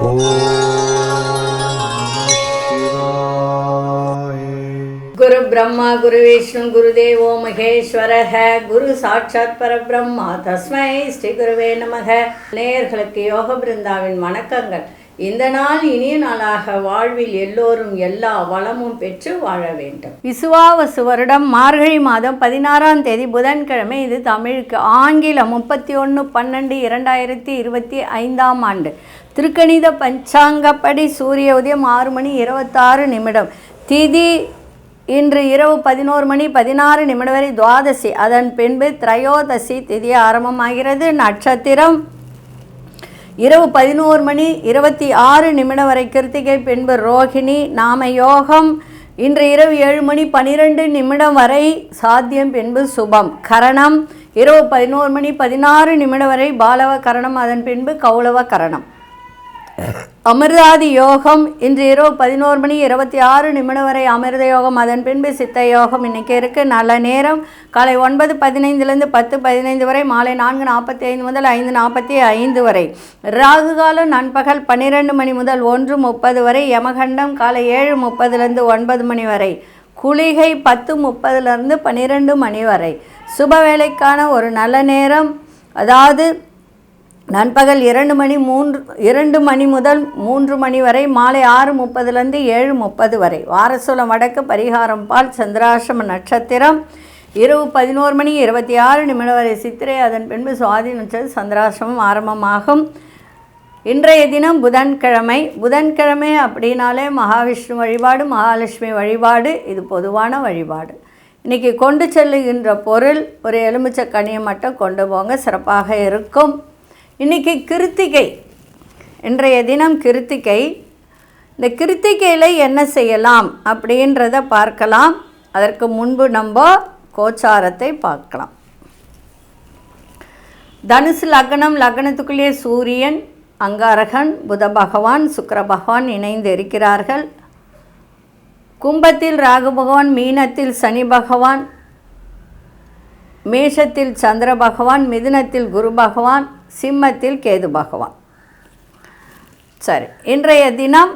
குரு பிரம்மா குரு விஷ்ணு குருதேவோ மகேஸ்வரஹ குரு சாட்சாத் பரபிரம்மா தஸ்மை ஸ்ரீ குருவே நமக. நேயர்களுக்கு யோக பிருந்தாவின் வணக்கங்கள். இந்த நாள் இனிய நாளாக வாழ்வில் எல்லோரும் எல்லா வளமும் பெற்று வாழ வேண்டும். விசுவாவசு வருடம் மார்கழி மாதம் 16ஆம் தேதி புதன்கிழமை. இது தமிழுக்கு ஆங்கிலம் 31/12/2025 ஆண்டு. திருக்கணித பஞ்சாங்கப்படி சூரிய உதயம் 6:26. திதி இன்று இரவு 11:16 வரை துவாதசி. அதன் பின்பு திரையோதசி திதி ஆரம்பமாகிறது. நட்சத்திரம் இரவு 11:26 வரை கிருத்திகை, பின்பு ரோகிணி. நாம யோகம் இன்று இரவு 7:12 வரை சாத்தியம், பின்பு சுபம். கரணம் இரவு 11:16 வரை பாலவ கரணம், அதன் பின்பு கௌளவ கரணம். அமிர்தாதி யோகம் இன்று இரவு 11:26 வரை அமிர்த யோகம், அதன் பின்பு சித்த யோகம் இன்றைக்கி இருக்குது. நல்ல நேரம் காலை 9:15 10:15 வரை, மாலை 4:45 முதல் 5:45 வரை. ராகு காலம் நண்பகல் 12 மணி முதல் 1:30 வரை. யமகண்டம் காலை 7:30 9 வரை. குளிகை 10:30 12 மணி வரை. சுப வேலைக்கான ஒரு நல்ல நேரம், அதாவது நண்பகல் 2 மணி முதல் 3 மணி வரை. மாலை 6:30 7:30 வரை. வாரசூலம் வடக்கு, பரிகாரம் பால். சந்திராசிரம நட்சத்திரம் இரவு 11:26 வரை சித்திரை, அதன் பின்பு சுவாதி நட்சத்திரம். சந்திராசிரமம் ஆரம்பமாகும். இன்றைய தினம் புதன்கிழமை அப்படின்னாலே மகாவிஷ்ணு வழிபாடு, மகாலட்சுமி வழிபாடு, இது பொதுவான வழிபாடு. இன்றைக்கி கொண்டு செல்லுகின்ற பொருள் ஒரு எலுமிச்சை கனியை மட்டும் கொண்டு போங்க, சிறப்பாக இருக்கும். இன்றைக்கி கிருத்திகை, இன்றைய தினம் கிருத்திகை. இந்த கிருத்திகையில் என்ன செய்யலாம் அப்படின்றத பார்க்கலாம். அதற்கு முன்பு நம்ம கோச்சாரத்தை பார்க்கலாம். தனுசு லக்னம், லக்னத்துக்குள்ளே சூரியன், அங்காரகன், புத பகவான், சுக்கிர பகவான் இணைந்து இருக்கிறார்கள். கும்பத்தில் ராகு பகவான், மீனத்தில் சனி பகவான், மேஷத்தில் சந்திர பகவான், மிதுனத்தில் குரு பகவான், சிம்மத்தில் கேது பகவான். சரி, இன்றைய தினம்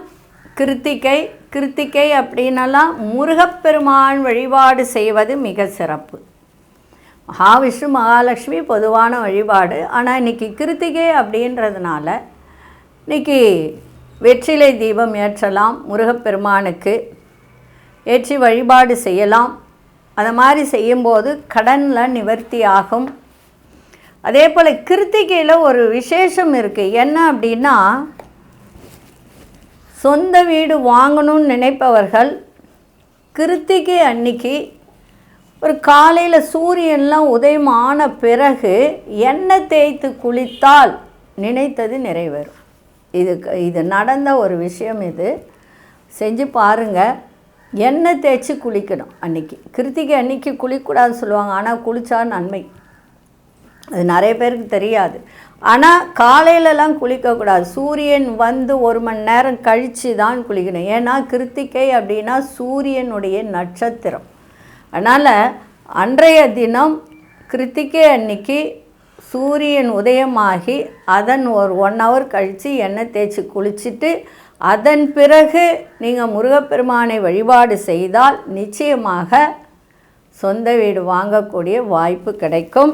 கிருத்திகை அப்படின்னலாம் முருகப்பெருமான் வழிபாடு செய்வது மிக சிறப்பு. மகாவிஷ்ணு மகாலட்சுமி பொதுவான வழிபாடு. ஆனால் இன்றைக்கி கிருத்திகை அப்படின்றதுனால இன்றைக்கி வெற்றிலை தீபம் ஏற்றலாம், முருகப்பெருமானுக்கு ஏற்றி வழிபாடு செய்யலாம். அது மாதிரி செய்யும்போது கடனில் நிவர்த்தி ஆகும். அதே போல் கிருத்திகையில் ஒரு விசேஷம் இருக்குது. என்ன அப்படின்னா, சொந்த வீடு வாங்கணும்னு நினைப்பவர்கள் கிருத்திகை அன்னைக்கு ஒரு காலையில் சூரியன்லாம் உதயமான பிறகு எண்ணெய் தேய்த்து குளித்தால் நினைத்தது நிறைவேறும். இது நடந்த ஒரு விஷயம். இது செஞ்சு பாருங்கள். எண்ணெய் தேய்ச்சி குளிக்கணும். அன்றைக்கி கிருத்திகை அன்றைக்கி குளிக்கக்கூடாதுன்னு சொல்லுவாங்க, ஆனால் குளித்தா நன்மை. அது நிறைய பேருக்கு தெரியாது. ஆனால் காலையிலலாம் குளிக்கக்கூடாது. சூரியன் வந்து 1 மணி நேரம் கழித்து தான் குளிக்கணும். ஏன்னா கிருத்திகை அப்படின்னா சூரியனுடைய நட்சத்திரம். அதனால் அன்றைய தினம் கிருத்திகை அன்னைக்கு சூரியன் உதயமாகி அதன் ஒரு 1 hour கழித்து எண்ணெய் தேய்ச்சி குளிச்சுட்டு அதன் பிறகு நீங்கள் முருகப்பெருமானை வழிபாடு செய்தால் நிச்சயமாக சொந்த வீடு வாங்கக்கூடிய வாய்ப்பு கிடைக்கும்.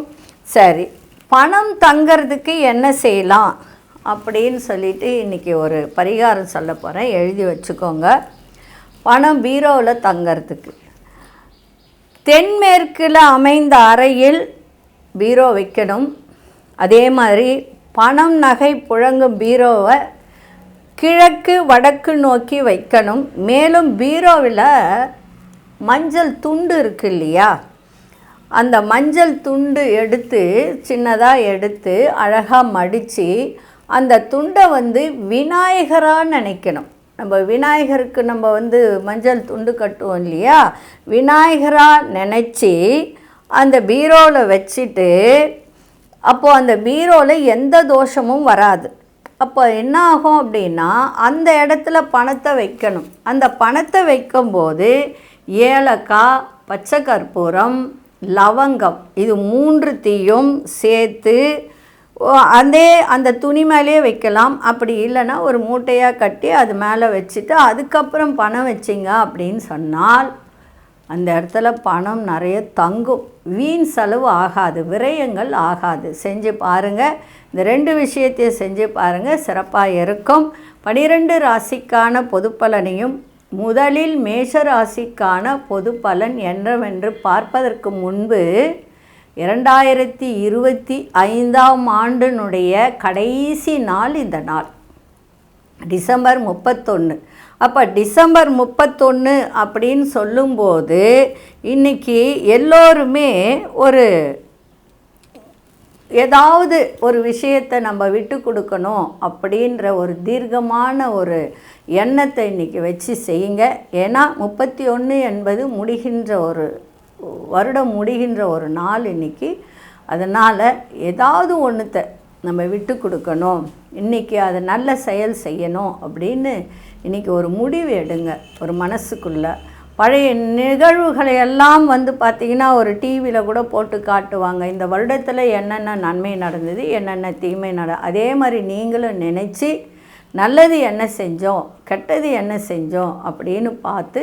சரி, பணம் தங்கிறதுக்கு என்ன செய்யலாம் அப்படின்னு சொல்லிட்டு இன்றைக்கி ஒரு பரிகாரம் சொல்ல போகிறேன், எழுதி வச்சுக்கோங்க. பணம் பீரோவில் தங்கிறதுக்கு தென்மேற்கில் அமைந்த அறையில் பீரோ வைக்கணும். அதே மாதிரி பணம் நகை புழங்கும் பீரோவை கிழக்கு வடக்கு நோக்கி வைக்கணும். மேலும் பீரோவில் மஞ்சள் துண்டு இருக்கு இல்லையா, அந்த மஞ்சள் துண்டு எடுத்து சின்னதாக எடுத்து அழகாக மடித்து அந்த துண்டை விநாயகராக நினைக்கணும். நம்ம விநாயகருக்கு மஞ்சள் துண்டு கட்டுவோம் இல்லையா, விநாயகராக நினச்சி அந்த பீரோவில் வச்சுட்டு, அப்போது அந்த பீரோவில் எந்த தோஷமும் வராது. அப்போ என்ன ஆகும் அப்படின்னா, அந்த இடத்துல பணத்தை வைக்கணும். அந்த பணத்தை வைக்கும்போது ஏலக்காய், பச்சை கற்பூரம், லவங்கம், இது 3த்தையும் சேர்த்து அந்த துணி மேலேயே வைக்கலாம். அப்படி இல்லைன்னா ஒரு மூட்டையாக கட்டி அது மேலே வச்சுட்டு அதுக்கப்புறம் பணம் வச்சிங்க அப்படின்னு சொன்னால் அந்த இடத்துல பணம் நிறைய தங்கும். வீண் செலவு ஆகாது, விரயங்கள் ஆகாது. செஞ்சு பாருங்கள். இந்த 2 விஷயத்தையும் செஞ்சு பாருங்கள், சிறப்பாக இருக்கும். 12 ராசிக்கான பொது பலனையும் முதலில் மேஷ ராசிக்கான பொது பலன் என்னவென்று பார்ப்பதற்கு முன்பு 2025ஆம் ஆண்டினுடைய கடைசி நாள் இந்த நாள் டிசம்பர் 31. அப்போ டிசம்பர் 31 அப்படின்னு சொல்லும்போது இன்றைக்கி எல்லோருமே ஏதாவது ஒரு விஷயத்தை நம்ம விட்டு கொடுக்கணும் அப்படின்ற ஒரு தீர்க்கமான ஒரு எண்ணத்தை இன்றைக்கி வச்சு செய்யுங்க. ஏன்னா 31 என்பது வருடம் முடிகின்ற ஒரு நாள் இன்றைக்கி. அதனால் ஏதாவது ஒன்றுத்தை நம்ம விட்டு கொடுக்கணும், இன்றைக்கி அதை நல்ல செயல் செய்யணும் அப்படின்னு இன்றைக்கி ஒரு முடிவு எடுங்க. ஒரு மனசுக்குள்ளே பழைய நிகழ்வுகளை எல்லாம் பார்த்திங்கன்னா ஒரு டிவியில் கூட போட்டு காட்டுவாங்க. இந்த வருடத்தில் என்னென்ன நன்மை நடந்தது, என்னென்ன தீமை அதே மாதிரி நீங்களும் நினச்சி நல்லது என்ன செஞ்சோம், கெட்டது என்ன செஞ்சோம் அப்படின்னு பார்த்து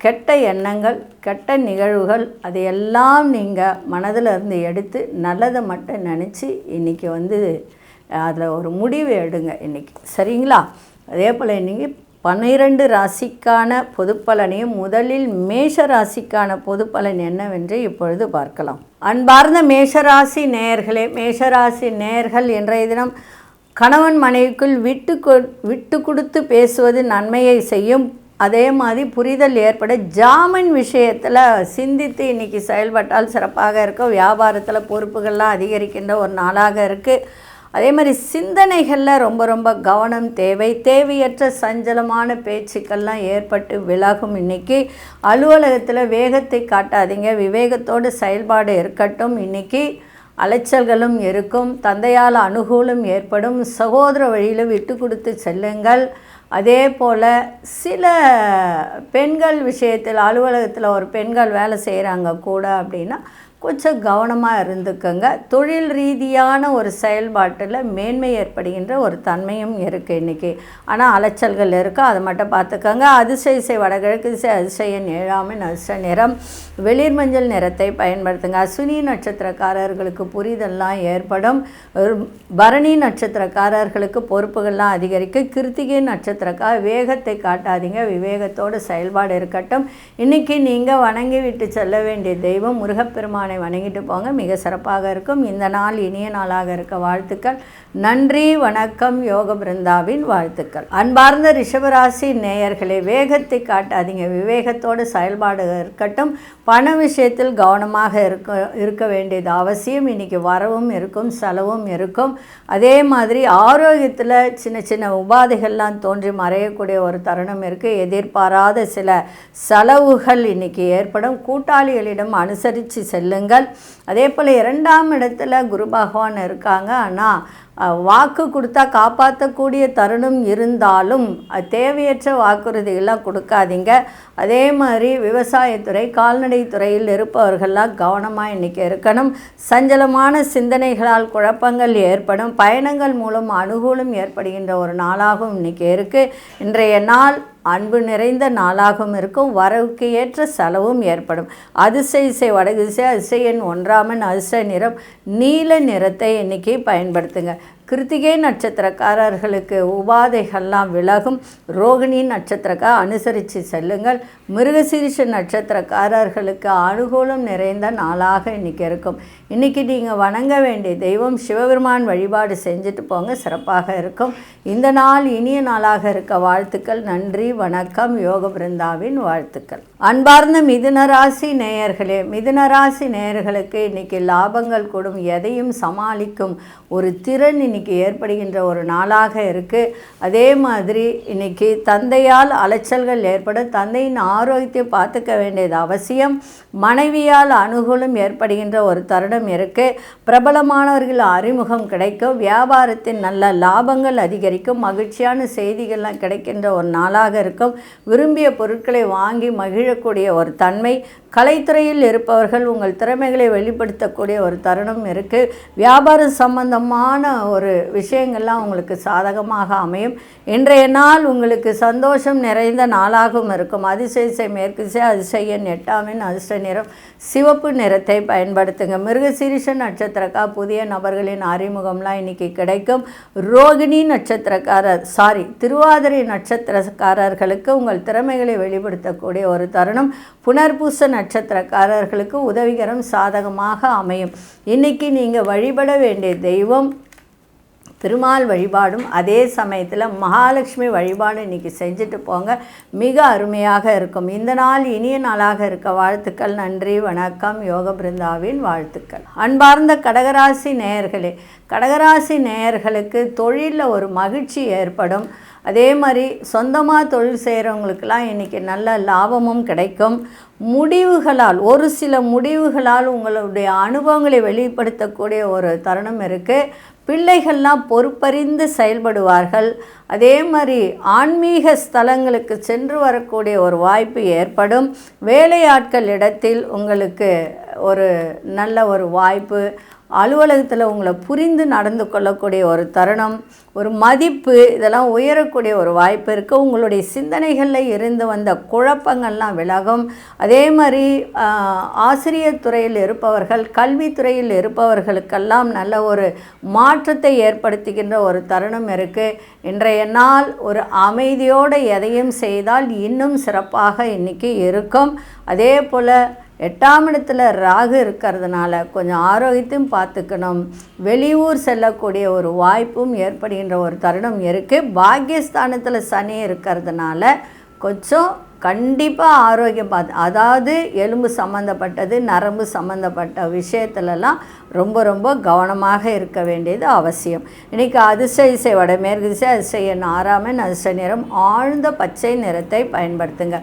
கெட்ட எண்ணங்கள், கெட்ட நிகழ்வுகள் அதையெல்லாம் நீங்கள் மனதில் இருந்து எடுத்து நல்லதை மட்டும் நினச்சி இன்றைக்கி அதில் ஒரு முடிவு எடுங்க இன்றைக்கி. சரிங்களா? அதே போல் இன்றைக்கி 12 ராசிக்கான பொது பலனையும் முதலில் மேஷ ராசிக்கான பொது பலன் என்னவென்று இப்பொழுது பார்க்கலாம். அன்பார்ந்த மேஷராசி நேயர்களே, மேஷராசி நேயர்கள் இன்றைய தினம் கணவன் மனைவிக்குள் விட்டு கொடுத்து பேசுவது நன்மையை செய்யும். அதே மாதிரி புரிதல் ஏற்பட ஜாமீன் விஷயத்தில் சிந்தித்து இன்றைக்கி செயல்பட்டால் சிறப்பாக இருக்கும். வியாபாரத்தில் பொறுப்புகள்லாம் அதிகரிக்கின்ற ஒரு நாளாக இருக்குது. அதே மாதிரி சிந்தனைகளில் ரொம்ப ரொம்ப கவனம் தேவை. தேவையற்ற சஞ்சலமான பேச்சுக்கள்லாம் ஏற்பட்டு விலகும். இன்றைக்கி அலுவலகத்தில் வேகத்தை காட்டாதீங்க, விவேகத்தோடு செயல்பாடு இருக்கட்டும். இன்றைக்கி அலைச்சல்களும் இருக்கும், தந்தையால் அனுகூலம் ஏற்படும், சகோதர வழியில் விட்டு கொடுத்து செல்லுங்கள். அதே போல் சில பெண்கள் விஷயத்தில் அலுவலகத்தில் ஒரு பெண்கள் வேலை செய்கிறாங்க கூட அப்படின்னா கொஞ்சம் கவனமாக இருந்துக்கங்க. தொழில் ரீதியான ஒரு செயல்பாட்டில் மேன்மை ஏற்படுகின்ற ஒரு தன்மையும் இருக்குது இன்றைக்கி. ஆனால் அலைச்சல்கள் இருக்குது, அதை மட்டும் பார்த்துக்கோங்க. அதிசய வடகிழக்கு திசை, அதிசயன் 7ஆம் எண், அதிர்ஷ்ட நிறம் வெளிர் மஞ்சள் நிறத்தை பயன்படுத்துங்க. அஸ்வினி நட்சத்திரக்காரர்களுக்கு புரிதல்லாம் ஏற்படும். பரணி நட்சத்திரக்காரர்களுக்கு பொறுப்புகள்லாம் அதிகரிக்கும். கிருத்திகை நட்சத்திரக்கார வேகத்தை காட்டாதீங்க, விவேகத்தோடு செயல்பாடு இருக்கட்டும். இன்றைக்கி நீங்கள் வணங்கி விட்டு செல்ல வேண்டிய தெய்வம் முருகப்பெருமான் வணங்கிட்டு போங்க, மிக சிறப்பாக இருக்கும். இந்த நாள் இனிய நாளாக இருக்க வாழ்த்துக்கள். நன்றி, வணக்கம். யோக பிருந்தாவின் வாழ்த்துக்கள். அன்பார்ந்த ரிஷபராசி நேயர்களே, வேகத்தை காட்டாதீங்க, விவேகத்தோடு செயல்பாடு இருக்கட்டும். பண விஷயத்தில் கவனமாக இருக்க வேண்டியது அவசியம். இன்றைக்கி வரவும் இருக்கும், செலவும் இருக்கும். அதே மாதிரி ஆரோக்கியத்தில் சின்ன சின்ன உபாதைகள்லாம் தோன்றி மறையக்கூடிய ஒரு தருணம் இருக்குது. எதிர்பாராத சில செலவுகள் இன்றைக்கி ஏற்படும். கூட்டாளிகளிடம் அனுசரித்து செல்லுங்கள். அதே போல் 2ஆம் இடத்துல குரு பகவான் இருக்காங்க. ஆனால் வாக்கு கொடுத்தா காப்பாற்றக்கூடிய தருணம் இருந்தாலும் தேவையற்ற வாக்குறுதிகள்லாம் கொடுக்காதீங்க. அதே மாதிரி விவசாயத்துறை, கால்நடை துறையில் இருப்பவர்கள்லாம் கவனமாக இன்றைக்கி இருக்கணும். சஞ்சலமான சிந்தனைகளால் குழப்பங்கள் ஏற்படும். பயணங்கள் மூலம் அனுகூலம் ஏற்படுகின்ற ஒரு நாளாகவும் இன்றைக்கி இருக்குது. இன்றைய நாள் அன்பு நிறைந்த நாளாகவும் இருக்கும். வரவுக்கு ஏற்ற செலவும் ஏற்படும். அதிசய வடகு திசை, அதிசயன் 1ஆம் எண், அதிர்ஷ்ட நிறம் நீல நிறத்தை இன்றைக்கி பயன்படுத்துங்க. கிருத்திகை நட்சத்திரக்காரர்களுக்கு உபாதைகள்லாம் விலகும். ரோகிணி நட்சத்திரக்கார அனுசரித்து செல்லுங்கள். மிருகசீரிஷ நட்சத்திரக்காரர்களுக்கு அனுகூலம் நிறைந்த நாளாக இன்றைக்கி இருக்கும். இன்றைக்கி நீங்கள் வணங்க வேண்டிய தெய்வம் சிவபெருமான் வழிபாடு செஞ்சுட்டு போங்க, சிறப்பாக இருக்கும். இந்த நாள் இனிய நாளாக இருக்க வாழ்த்துக்கள். நன்றி, வணக்கம். யோக பிருந்தாவின் வாழ்த்துக்கள். அன்பார்ந்த மிதுனராசி நேயர்களே, மிதுனராசி நேயர்களுக்கு இன்றைக்கி லாபங்கள் கூடும். எதையும் சமாளிக்கும் ஒரு திறன் இன்றைக்கி ஏற்படுகின்ற ஒரு நாளாக இருக்குது. அதே மாதிரி இன்றைக்கி தந்தையால் அலைச்சல்கள் ஏற்படும். தந்தையின் ஆரோக்கியத்தை பார்த்துக்க வேண்டியது அவசியம். மனைவியால் அனுகூலம் ஏற்படுகின்ற ஒரு தருணம் இருக்குது. பிரபலமானவர்கள் அறிமுகம் கிடைக்கும். வியாபாரத்தின் நல்ல லாபங்கள் அதிகரிக்கும். மகிழ்ச்சியான செய்திகள்லாம் கிடைக்கின்ற ஒரு நாளாக இருக்கும். விரும்பிய பொருட்களை வாங்கி மகிழக்கூடிய ஒரு தன்மை. கலைத்துறையில் இருப்பவர்கள் உங்கள் திறமைகளை வெளிப்படுத்தக்கூடிய ஒரு தருணம் இருக்குது. வியாபார சம்பந்தமான ஒரு விஷயங்கள்லாம் உங்களுக்கு சாதகமாக அமையும். இன்றைய நாள் உங்களுக்கு சந்தோஷம் நிறைந்த நாளாகவும் இருக்கும். அதிசய மேற்கு திசை, அதிசய எண் 8 அதிர்ஷ்ட நிறம் சிவப்பு நிறத்தை பயன்படுத்துங்க. மிருகசீரிஷ நட்சத்திரக்கா புதிய நபர்களின் அறிமுகம்லாம் இன்றைக்கி கிடைக்கும். ரோகிணி திருவாதிரை நட்சத்திரக்காரர்களுக்கு உங்கள் திறமைகளை வெளிப்படுத்தக்கூடிய ஒரு தருணம். புனர்பூச நட்சத்திரக்காரர்களுக்கு உதவிகரம் சாதகமாக அமையும். இன்றைக்கி நீங்கள் வழிபட வேண்டிய தெய்வம் திருமால் வழிபாடும் அதே சமயத்தில் மகாலட்சுமி வழிபாடு இன்றைக்கி செஞ்சுட்டு போங்க. மிக அருமையாக இருக்கும். இந்த நாள் இனிய நாளாக இருக்க வாழ்த்துக்கள். நன்றி, வணக்கம். யோக பிருந்தாவின் வாழ்த்துக்கள். அன்பார்ந்த கடகராசி நேயர்களே, கடகராசி நேயர்களுக்கு தொழிலில் ஒரு மகிழ்ச்சி ஏற்படும். அதே மாதிரி சொந்தமாக தொழில் செய்கிறவங்களுக்கெல்லாம் இன்றைக்கி நல்ல லாபமும் கிடைக்கும். ஒரு சில முடிவுகளால் உங்களுடைய அனுபவங்களை வெளிப்படுத்தக்கூடிய ஒரு தருணம் இருக்குது. பிள்ளைகள்லாம் பொறுப்பறிந்து செயல்படுவார்கள். அதே மாதிரி ஆன்மீக ஸ்தலங்களுக்கு சென்று வரக்கூடிய ஒரு வாய்ப்பு ஏற்படும். வேலையாட்கள் இடத்தில் உங்களுக்கு ஒரு நல்ல ஒரு வாய்ப்பு. அலுவலகத்தில் உங்களை புரிந்து நடந்து கொள்ளக்கூடிய ஒரு தருணம், ஒரு மதிப்பு, இதெல்லாம் உயரக்கூடிய ஒரு வாய்ப்பு இருக்குது. உங்களுடைய சிந்தனைகளில் இருந்து வந்த குழப்பங்கள்லாம் விலகும். அதே மாதிரி ஆசிரியர் துறையில் இருப்பவர்கள், கல்வித்துறையில் இருப்பவர்களுக்கெல்லாம் நல்ல ஒரு மாற்றத்தை ஏற்படுத்துகின்ற ஒரு தருணம் இருக்குது. இன்றைய நாள் ஒரு அமைதியோடு எதையும் செய்தால் இன்னும் சிறப்பாக இன்றைக்கி இருக்கும். அதே போல் 8ஆம் இடத்துல ராகு இருக்கிறதுனால கொஞ்சம் ஆரோக்கியத்தையும் பார்த்துக்கணும். வெளியூர் செல்லக்கூடிய ஒரு வாய்ப்பும் ஏற்படுகின்ற ஒரு தருணம் இருக்குது. பாக்கியஸ்தானத்தில் சனி இருக்கிறதுனால கொஞ்சம் கண்டிப்பாக ஆரோக்கியம் அதாவது எலும்பு சம்மந்தப்பட்டது, நரம்பு சம்மந்தப்பட்ட விஷயத்துலலாம் ரொம்ப கவனமாக இருக்க வேண்டியது அவசியம். இன்றைக்கி அதிர்ஷ்ட இசை வடமேற்கு திசை, அதிர்ஷ்ட எண் 6 அதிர்ஷ்ட நிறம் ஆழ்ந்த பச்சை நிறத்தை பயன்படுத்துங்க.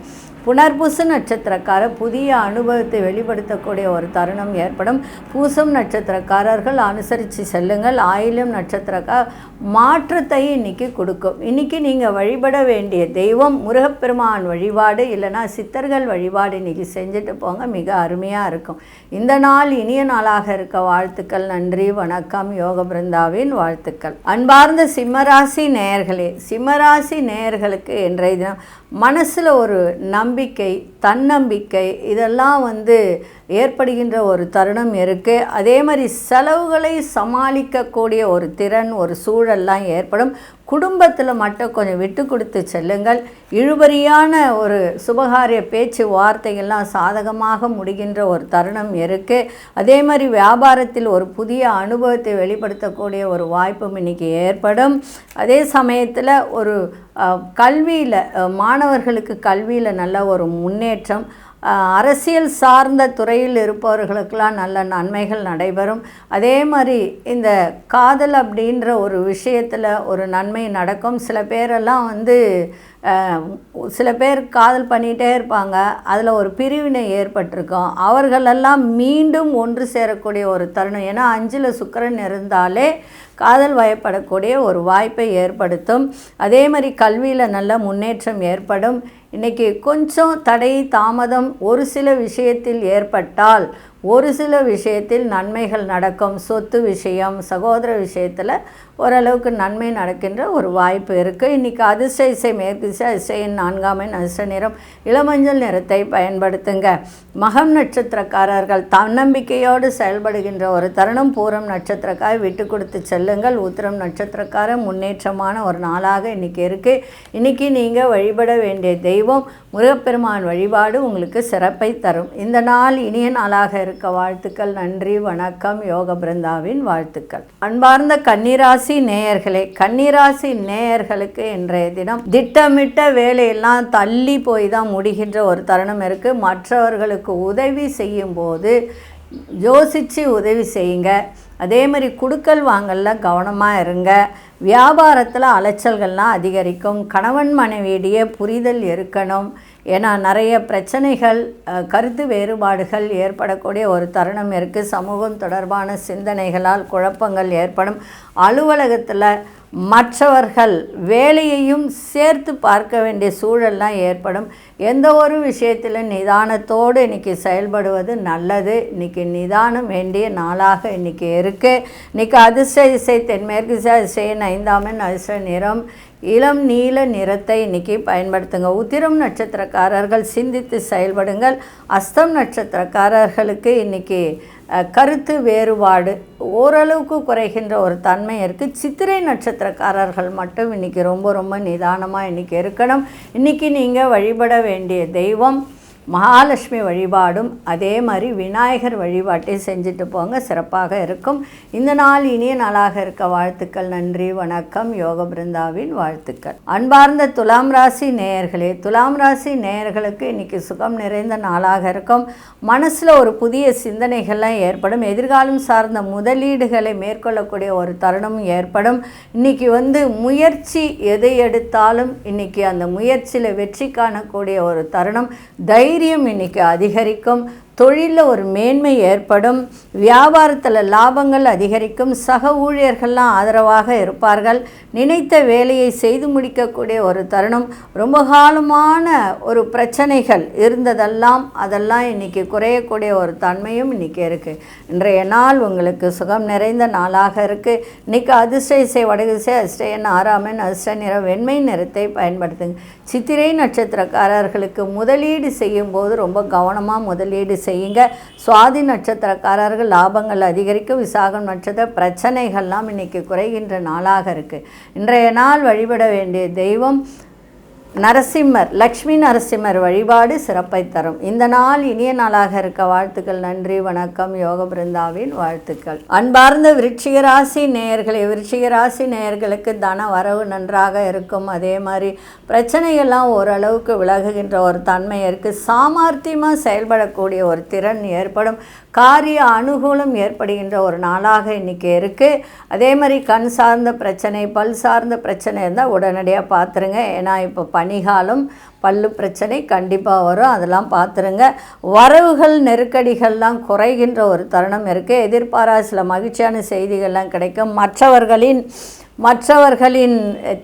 புனர்பூச நட்சத்திரக்காரர் புதிய அனுபவத்தை வெளிப்படுத்தக்கூடிய ஒரு தருணம் ஏற்படும். பூசம் நட்சத்திரக்காரர்கள் அனுசரித்து செல்லுங்கள். ஆயில்யம் நட்சத்திரக்கார் மாற்றத்தை இன்றைக்கி கொடுக்கும். இன்றைக்கி நீங்கள் வழிபட வேண்டிய தெய்வம் முருகப்பெருமான் வழிபாடு, இல்லைனா சித்தர்கள் வழிபாடு இன்றைக்கி செஞ்சுட்டு போங்க. மிக அருமையாக இருக்கும். இந்த நாள் இனிய நாளாக இருக்க வாழ்த்துக்கள். நன்றி, வணக்கம். யோக பிருந்தாவின் வாழ்த்துக்கள். அன்பார்ந்த சிம்மராசி நேயர்களே, சிம்மராசி நேயர்களுக்கு இன்றைய தினம் மனசில் ஒரு நம்பிக்கை, தன்னம்பிக்கை இதெல்லாம் ஏற்படுகின்ற ஒரு தருணம் இருக்குது. அதே மாதிரி செலவுகளை சமாளிக்கக்கூடிய ஒரு திறன், ஒரு சூழல்லாம் ஏற்படும். குடும்பத்தில் மட்டும் கொஞ்சம் விட்டு கொடுத்து செல்லுங்கள். இழுபறியான ஒரு சுபகாரிய பேச்சு வார்த்தைகள்லாம் சாதகமாக முடிகின்ற ஒரு தருணம் இருக்குது. அதே மாதிரி வியாபாரத்தில் ஒரு புதிய அனுபவத்தை வெளிப்படுத்தக்கூடிய ஒரு வாய்ப்பும் இன்றைக்கி ஏற்படும். அதே சமயத்தில் ஒரு கல்வியில் மாணவர்களுக்கு கல்வியில் நல்ல ஒரு முன்னேற்றம். அரசியல் சார்ந்த துறையில் இருப்பவர்களுக்கெல்லாம் நல்ல நன்மைகள் நடைபெறும். அதே மாதிரி இந்த காதல் அப்படின்ற ஒரு விஷயத்தில் ஒரு நன்மை நடக்கும். சில பேரெல்லாம் சில பேர் காதல் பண்ணிகிட்டே இருப்பாங்க, அதில் ஒரு பிரிவினை ஏற்பட்டிருக்கும். அவர்களெல்லாம் மீண்டும் ஒன்று சேரக்கூடிய ஒரு தருணம். ஏன்னா 5ல் சுக்கிரன் இருந்தாலே காதல் வயப்படக்கூடிய ஒரு வாய்ப்பை ஏற்படுத்தும். அதே மாதிரி கல்வியில் நல்ல முன்னேற்றம் ஏற்படும். இன்றைக்கி கொஞ்சம் தடை தாமதம் ஒரு சில விஷயத்தில் ஏற்பட்டால் ஒரு சில விஷயத்தில் நன்மைகள் நடக்கும். சொத்து விஷயம், சகோதர விஷயத்தில் ஓரளவுக்கு நன்மை நடக்கின்ற ஒரு வாய்ப்பு இருக்குது. இன்றைக்கி அதிர்ஷ்ட இசை மேற்கு திசை, அதிர்ஷ்ட எண் 4 அதிர்ஷ்ட நிறம் இளமஞ்சள் நிறத்தை பயன்படுத்துங்க. மகம் நட்சத்திரக்காரர்கள் தன்னம்பிக்கையோடு செயல்படுகின்ற ஒரு தருணம். பூரம் நட்சத்திரக்காரை விட்டு கொடுத்து செல்லுங்கள். உத்திரம் நட்சத்திரக்கார முன்னேற்றமான ஒரு நாளாக இன்றைக்கி இருக்குது. இன்றைக்கி நீங்கள் வழிபட வேண்டிய தெய்வம் முருகப்பெருமான் வழிபாடு உங்களுக்கு சிறப்பை தரும். இந்த நாள் இனிய நாளாக இருக்க வாழ்த்துக்கள். நன்றி, வணக்கம். யோக பிருந்தாவின் வாழ்த்துக்கள். அன்பார்ந்த கன்னிராசி நேயர்களே, கன்னிராசி நேயர்களுக்கு இன்றைய தினம் திட்டமிட்ட வேலையெல்லாம் தள்ளி போய் தான் முடிகின்ற ஒரு தருணம் இருக்குது. மற்றவர்களுக்கு உதவி செய்யும் போது யோசித்து உதவி செய்யுங்க. அதே மாதிரி குடுக்கல் வாங்கல்ல கவனமாக இருங்க. வியாபாரத்தில் அலைச்சல்கள்லாம் அதிகரிக்கும். கணவன் மனைவியிடையே புரிதல் இருக்கணும். ஏன்னா நிறைய பிரச்சனைகள், கருத்து வேறுபாடுகள் ஏற்படக்கூடிய ஒரு தருணம் இருக்குது. சமூகம் தொடர்பான சிந்தனைகளால் குழப்பங்கள் ஏற்படும். அலுவலகத்தில் மற்றவர்கள் வேலையையும் சேர்த்து பார்க்க வேண்டிய சூழல்லாம் ஏற்படும். எந்த ஒரு விஷயத்திலும் நிதானத்தோடு இன்றைக்கி செயல்படுவது நல்லது. இன்றைக்கி நிதானம் வேண்டிய நாளாக இன்றைக்கி இருக்குது. இன்றைக்கி அதிர்ஷ்ட திசை தென்மேற்கு திசை, 5ஆம் எண், அதிர்ஷ்ட நிறம் இளம் நீல நிறத்தை இன்றைக்கி பயன்படுத்துங்க. உத்திரம் நட்சத்திரக்காரர்கள் சிந்தித்து செயல்படுங்கள். அஸ்தம் நட்சத்திரக்காரர்களுக்கு இன்றைக்கி கருத்து வேறுபாடு ஓரளவுக்கு குறைகின்ற ஒரு தன்மை இருக்குது. சித்திரை நட்சத்திரக்காரர்கள் மட்டும் இன்றைக்கி ரொம்ப நிதானமாக இன்றைக்கி இருக்கணும். இன்றைக்கி நீங்கள் வழிபட வேண்டிய தெய்வம் மகாலட்சுமி வழிபாடும் அதே மாதிரி விநாயகர் வழிபாட்டை செஞ்சுட்டு போங்க, சிறப்பாக இருக்கும். இந்த நாள் இனிய நாளாக இருக்க வாழ்த்துக்கள். நன்றி, வணக்கம். யோக பிருந்தாவின் வாழ்த்துக்கள். அன்பார்ந்த துலாம் ராசி நேயர்களே, துலாம் ராசி நேயர்களுக்கு இன்றைக்கி சுகம் நிறைந்த நாளாக இருக்கும். மனசில் ஒரு புதிய சிந்தனைகள்லாம் ஏற்படும். எதிர்காலம் சார்ந்த முதலீடுகளை மேற்கொள்ளக்கூடிய ஒரு தருணம் ஏற்படும். இன்றைக்கி முயற்சி எதை எடுத்தாலும் இன்றைக்கி அந்த முயற்சியில் வெற்றி காணக்கூடிய ஒரு தருணம். தைரியம் இன்றைக்கி அதிகரிக்கும். தொழிலில் ஒரு மேன்மை ஏற்படும். வியாபாரத்தில் லாபங்கள் அதிகரிக்கும். சக ஊழியர்கள்லாம் ஆதரவாக இருப்பார்கள். நினைத்த வேலையை செய்து முடிக்கக்கூடிய ஒரு தருணம். ரொம்ப காலமான ஒரு பிரச்சனைகள் இருந்ததெல்லாம் அதெல்லாம் இன்றைக்கி குறையக்கூடிய ஒரு தன்மையும் இன்றைக்கி இருக்குது. இன்றைய நாள் உங்களுக்கு சுகம் நிறைந்த நாளாக இருக்குது. இன்றைக்கி அதிர்ஷ்ட இசை வடதிசை, அதிர்ஷ்ட எண் 6ஆம் எண், அதிர்ஷ்ட நிறம் வெண்மை நிறத்தை பயன்படுத்துங்க. சித்திரை நட்சத்திரக்காரர்களுக்கு முதலீடு செய்யும் போது ரொம்ப கவனமாக முதலீடு செய்யுங்க. சுவாதி நட்சத்திரக்காரர்கள் லாபங்கள் அதிகரிக்கும். விசாகம் நட்சத்திர பிரச்சனைகள்லாம் இன்றைக்கி குறைகின்ற நாளாக இருக்குது. இன்றைய நாள் வழிபட வேண்டிய தெய்வம் நரசிம்மர், லக்ஷ்மி நரசிம்மர் வழிபாடு சிறப்பை தரும். இந்த நாள் இனிய நாளாக இருக்க வாழ்த்துக்கள். நன்றி, வணக்கம். யோக பிருந்தாவின் வாழ்த்துக்கள். அன்பார்ந்த விருச்சிக ராசி நேயர்களே, விருச்சிக ராசி நேயர்களுக்கு தன வரவு நன்றாக இருக்கும். அதே மாதிரி பிரச்சனைகள்லாம் ஓரளவுக்கு விலகுகின்ற ஒரு தன்மை இருக்குது. சாமர்த்தியமாக செயல்படக்கூடிய ஒரு திறன் ஏற்படும். காரிய அனுகூலம் ஏற்படுகின்ற ஒரு நாளாக இன்றைக்கி இருக்குது. அதே மாதிரி கண் சார்ந்த பிரச்சனை, பல் சார்ந்த பிரச்சனை இருந்தால் உடனடியாக பார்த்துருங்க. ஏன்னா இப்போ பனிகாலம், பல்லு பிரச்சனை கண்டிப்பாக வரும், அதெல்லாம் பார்த்துருங்க. வரவுகள் நெருக்கடிகள்லாம் குறைகின்ற ஒரு தருணம் இருக்குது. எதிர்பாராத சில மகிழ்ச்சியான செய்திகள்லாம் கிடைக்கும். மற்றவர்களின்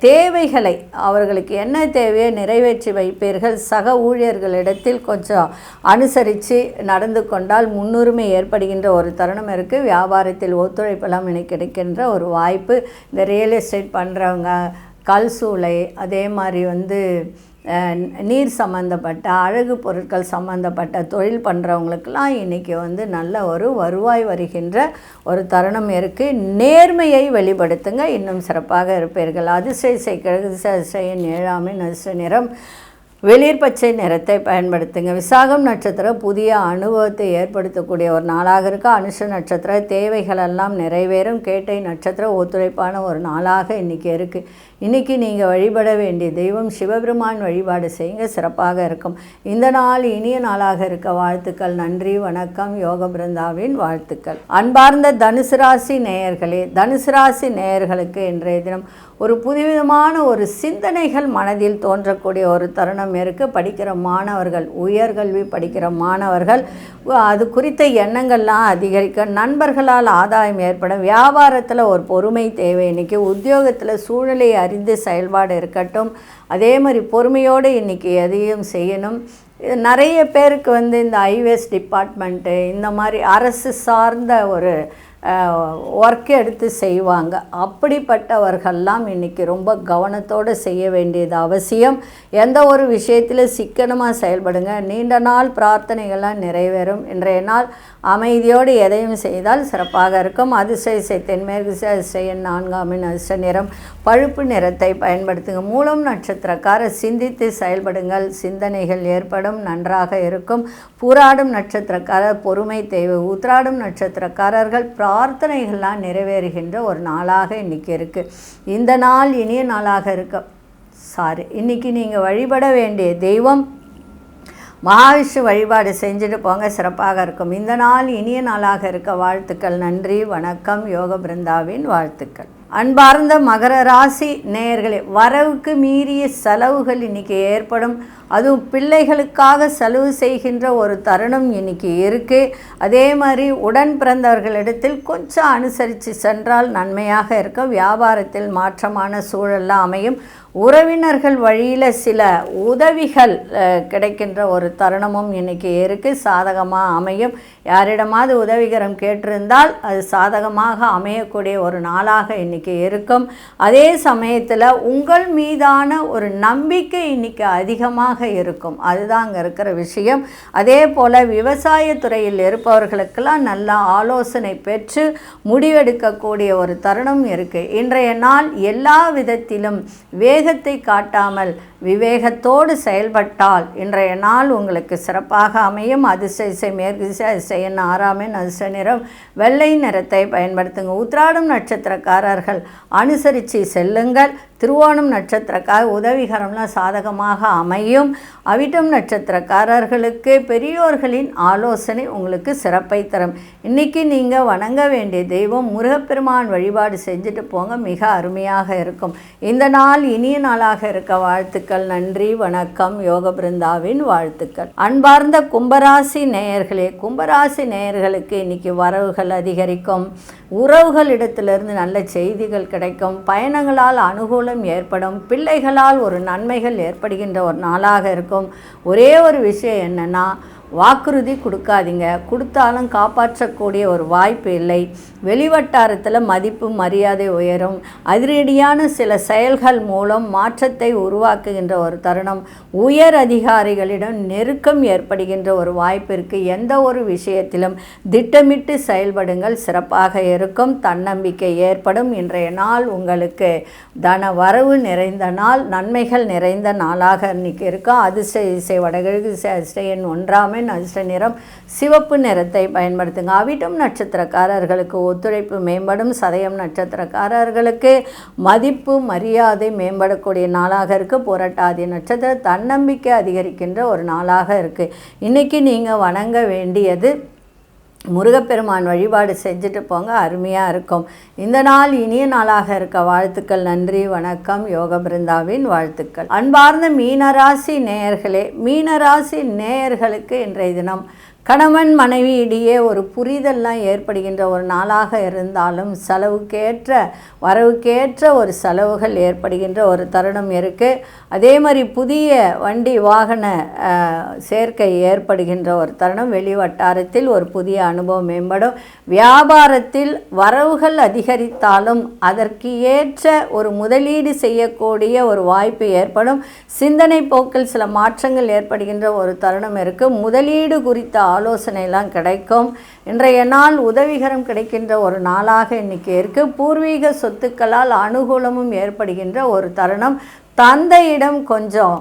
தேவைகளை, அவர்களுக்கு என்ன தேவையோ நிறைவேற்றி வைப்பீர்கள். சக ஊழியர்களிடத்தில் கொஞ்சம் அனுசரித்து நடந்து கொண்டால் முன்னுரிமை ஏற்படுகின்ற ஒரு தருணம் இருக்குது. வியாபாரத்தில் ஒத்துழைப்பெல்லாம் எனக்கு கிடைக்கின்ற ஒரு வாய்ப்பு. இந்த ரியல் எஸ்டேட் பண்ணுறவங்க, கல் சூளை, அதே மாதிரி நீர் சம்மந்தப்பட்ட அழகு பொருட்கள் சம்மந்தப்பட்ட தொழில் பண்ணுறவங்களுக்கெல்லாம் இன்றைக்கி நல்ல ஒரு வருவாய் வருகின்ற ஒரு தருணம் இருக்குது. நேர்மையை வெளிப்படுத்துங்க, இன்னும் சிறப்பாக இருப்பீர்கள். அதிர்ஷ்ட இசை கிழக்கு திசை, அதிர்ஷ்ட எண் 7ஆம் எண், அதிர்ஷ்ட நிறம் வெளிர் பச்சை நிறத்தை பயன்படுத்துங்க. விசாகம் நட்சத்திரம் புதிய அனுபவத்தை ஏற்படுத்தக்கூடிய ஒரு நாளாக இருக்குது. அனுஷ நட்சத்திர தேவைகளெல்லாம் நிறைவேறும். கேட்டை நட்சத்திரம் ஒத்துழைப்பான ஒரு நாளாக இன்றைக்கி இருக்குது. இன்றைக்கி நீங்கள் வழிபட வேண்டிய தெய்வம் சிவபெருமான் வழிபாடு செய்யுங்க, சிறப்பாக இருக்கும். இந்த நாள் இனிய நாளாக இருக்க வாழ்த்துக்கள். நன்றி, வணக்கம். யோக பிருந்தாவின் வாழ்த்துக்கள். அன்பார்ந்த தனுசு ராசி நேயர்களே, தனுசு ராசி நேயர்களுக்கு இன்றைய தினம் ஒரு புதுவிதமான ஒரு சிந்தனைகள் மனதில் தோன்றக்கூடிய ஒரு தருணம் இருக்குது. படிக்கிற மாணவர்கள், உயர்கல்வி படிக்கிற மாணவர்கள், அது குறித்த எண்ணங்கள்லாம் அதிகரிக்கும். நண்பர்களால் ஆதாயம் ஏற்படும். வியாபாரத்தில் ஒரு பொறுமை தேவை. இன்றைக்கி உத்தியோகத்தில் சூழலை அறிந்து செயல்பாடு இருக்கட்டும். அதே மாதிரி பொறுமையோடு இன்றைக்கி எதையும் செய்யணும். நிறைய பேருக்கு இந்த ஐவேஸ் டிபார்ட்மெண்ட்டு, இந்த மாதிரி அரசு சார்ந்த ஒரு ஒர்க் எடுத்து செய்வாங்க. அப்படிப்பட்டவர்கள்லாம் இன்றைக்கி ரொம்ப கவனத்தோடு செய்ய வேண்டியது அவசியம். எந்த ஒரு விஷயத்தில் சிக்கனமாக செயல்படுங்க. நீண்ட நாள் பிரார்த்தனைகள்லாம் நிறைவேறும். இன்றைய நாள் அமைதியோடு எதையும் செய்தால் சிறப்பாக இருக்கும். அதிர்ஷ்ட இசை தென்மேற்கு திசை, அதிர்ஷ்ட எண் 4ஆம் எண், அதிர்ஷ்ட நிறம் பழுப்பு நிறத்தை பயன்படுத்துங்க. மூலம் நட்சத்திரக்காரர் சிந்தித்து செயல்படுங்கள், சிந்தனைகள் ஏற்படும், நன்றாக இருக்கும். பூராடும் நட்சத்திரக்காரர் பொறுமை தேவை. உத்திராடும் நட்சத்திரக்காரர்கள் பிரார்த்தனைகள்லாம் நிறைவேறுகின்ற ஒரு நாளாக இன்றைக்கி இருக்குது. இந்த நாள் இனிய நாளாக இன்றைக்கி நீங்கள் வழிபட வேண்டிய தெய்வம் மகாவிஷ்ணு வழிபாடு செஞ்சுட்டு போங்க, சிறப்பாக இருக்கும். இந்த நாள் இனிய நாளாக இருக்க வாழ்த்துக்கள். நன்றி, வணக்கம். யோக பிருந்தாவின் வாழ்த்துக்கள். அன்பார்ந்த மகர ராசி நேயர்களே, வரவுக்கு மீறிய செலவுகள் இன்றைக்கி ஏற்படும். அதுவும் பிள்ளைகளுக்காக செலவு செய்கின்ற ஒரு தருணம் இன்றைக்கி இருக்குது. அதே மாதிரி உடன் பிறந்தவர்களிடத்தில் கொஞ்சம் அனுசரித்து சென்றால் நன்மையாக இருக்கும். வியாபாரத்தில் மாற்றமான சூழல்லாம் அமையும். உறவினர்கள் வழியில் சில உதவிகள் கிடைக்கின்ற ஒரு தருணமும் இன்றைக்கி இருக்குது. சாதகமாக அமையும். யாரிடமாவது உதவிகரம் கேட்டிருந்தால் அது சாதகமாக அமையக்கூடிய ஒரு நாளாக இன்றைக்கி இருக்கும். அதே சமயத்தில் உங்கள் மீதான ஒரு நம்பிக்கை இன்றைக்கி அதிகமாக இருக்கும். அதுதான் அங்கே இருக்கிற விஷயம். அதே போல் விவசாயத்துறையில் இருப்பவர்களுக்கெல்லாம் நல்ல ஆலோசனை பெற்று முடிவெடுக்கக்கூடிய ஒரு தருணம் இருக்குது. இன்றைய நாள் எல்லா விதத்திலும் வேகத்தை காட்டாமல் விவேகத்தோடு செயல்பட்டால் இன்றைய நாள் உங்களுக்கு சிறப்பாக அமையும். அதிசய மேற்கு திசை, அதிசய 6 அதிர்ஷ்ட நிறம் வெள்ளை நிறத்தை பயன்படுத்துங்க. உத்திராடம் நட்சத்திரக்காரர்கள் அனுசரித்து செல்லுங்கள். திருவோணம் நட்சத்திரக்கார உதவிகரம்லாம் சாதகமாக அமையும். அவிட்டம் நட்சத்திரக்காரர்களுக்கு பெரியோர்களின் ஆலோசனை உங்களுக்கு சிறப்பை தரும். இன்றைக்கி நீங்கள் வணங்க வேண்டிய தெய்வம் முருகப்பெருமான் வழிபாடு செஞ்சுட்டு போங்க, மிக அருமையாக இருக்கும். இந்த நாள் இனிய நாளாக இருக்க வாழ்த்துக்கள். நன்றி, வணக்கம். யோக பிருந்தாவின் வாழ்த்துக்கள். அன்பார்ந்த கும்பராசி நேயர்களே, கும்பராசி நேயர்களுக்கு இன்றைக்கி வரவுகள் அதிகரிக்கும். உறவுகளிடத்திலிருந்து நல்ல செய்திகள் கிடைக்கும். பயணங்களால் அனுகூலம் ஏற்படும். பிள்ளைகளால் ஒரு நன்மைகள் ஏற்படுகின்ற ஒரு நாளாக இருக்கும். ஒரே ஒரு விஷயம் என்னென்னா, வாக்குறுதி கொடுக்காதீங்க. கொடுத்தாலும் காப்பாற்றக்கூடிய ஒரு வாய்ப்பு இல்லை. வெளிவட்டாரத்தில் மதிப்பு மரியாதை உயரும். அதிரடியான சில செயல்கள் மூலம் மாற்றத்தை உருவாக்குகின்ற ஒரு தருணம். உயர் அதிகாரிகளிடம் நெருக்கம் ஏற்படுகின்ற ஒரு வாய்ப்பு இருக்குது. எந்த ஒரு விஷயத்திலும் திட்டமிட்டு செயல்படுங்கள், சிறப்பாக இருக்கும். தன்னம்பிக்கை ஏற்படும். இன்றைய நாள் உங்களுக்கு தன வரவு நிறைந்த நாள், நன்மைகள் நிறைந்த நாளாக இன்றைக்கி இருக்கும். அதிர்ஷ்ட இசை வடகிழக்கு திசை, அதிர்ஷ்ட எண் 1 அதிர்ஷ்ட நிறம் சிவப்பு நிறத்தை பயன்படுத்துங்க. அவிட்டம் நட்சத்திரக்காரர்களுக்கு ஒத்துழைப்பு மேம்படும். சதயம் நட்சத்திரக்காரர்களுக்கு மதிப்பு மரியாதை மேம்படக்கூடிய நாளாக இருக்குது. புரட்டாதி நட்சத்திர தன்னம்பிக்கை அதிகரிக்கின்ற ஒரு நாளாக இருக்குது. இன்றைக்கி நீங்கள் வணங்க வேண்டியது முருகப்பெருமான் வழிபாடு செஞ்சுட்டு போங்க, அருமையாக இருக்கும். இந்த நாள் இனிய நாளாக இருக்க வாழ்த்துக்கள். நன்றி, வணக்கம். யோக பிருந்தாவின் வாழ்த்துக்கள். அன்பார்ந்த மீனராசி நேயர்களே, மீனராசி நேயர்களுக்கு இன்றைய தினம் கணவன் மனைவியிடையே ஒரு புரிதல்லாம் ஏற்படுகின்ற ஒரு நாளாக இருந்தாலும் செலவுக்கேற்ற வரவுக்கேற்ற ஒரு செலவுகள் ஏற்படுகின்ற ஒரு தருணம் இருக்குது. அதே மாதிரி புதிய வண்டி வாகன சேர்க்கை ஏற்படுகின்ற ஒரு தருணம். வெளி வட்டாரத்தில் ஒரு புதிய அனுபவம் மேம்படும். வியாபாரத்தில் வரவுகள் அதிகரித்தாலும் அதற்கு ஏற்ற ஒரு முதலீடு செய்யக்கூடிய ஒரு வாய்ப்பு ஏற்படும். சிந்தனை போக்கில் சில மாற்றங்கள் ஏற்படுகின்ற ஒரு தருணம் இருக்குது. முதலீடு குறித்த ஆலோசனைலாம் கிடைக்கும். இன்றைய நாள் உதவிகரம் கிடைக்கின்ற ஒரு நாளாக இன்றைக்கி இருக்குது. பூர்வீக சொத்துக்களால் அனுகூலமும் ஏற்படுகின்ற ஒரு தருணம். தந்தையிடம் கொஞ்சம்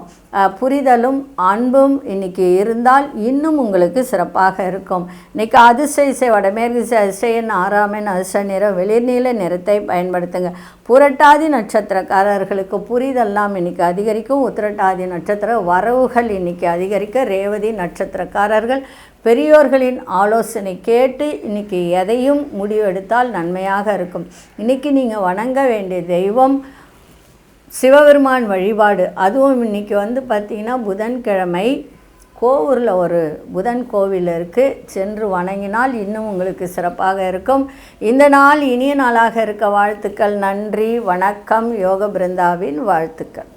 புரிதலும் அன்பும் இன்றைக்கி இருந்தால் இன்னும் உங்களுக்கு சிறப்பாக இருக்கும். இன்றைக்கி அதிர்ஷ்ட இசை வடமேற்கு திசை, அதிர்ஷ்ட எண் 6 அதிர்ஷ்ட நிறம் வெளிர்நீல நிறத்தை பயன்படுத்துங்க. புரட்டாதி நட்சத்திரக்காரர்களுக்கு புரிதெல்லாம் இன்றைக்கி அதிகரிக்கும். உத்திரட்டாதி நட்சத்திர வரவுகள் இன்றைக்கி அதிகரிக்க. ரேவதி நட்சத்திரக்காரர்கள் பெரியோர்களின் ஆலோசனை கேட்டு இன்றைக்கி எதையும் முடிவெடுத்தால் நன்மையாக இருக்கும். இன்றைக்கி நீங்கள் வணங்க வேண்டிய தெய்வம் சிவபெருமான் வழிபாடு. அதுவும் இன்றைக்கி பார்த்திங்கன்னா புதன்கிழமை கோவூரில் ஒரு புதன் கோவில் இருக்குது. சென்று வணங்கினால் இன்னும் உங்களுக்கு சிறப்பாக இருக்கும். இந்த நாள் இனிய நாளாக இருக்க வாழ்த்துக்கள். நன்றி, வணக்கம். யோக பிருந்தாவின் வாழ்த்துக்கள்.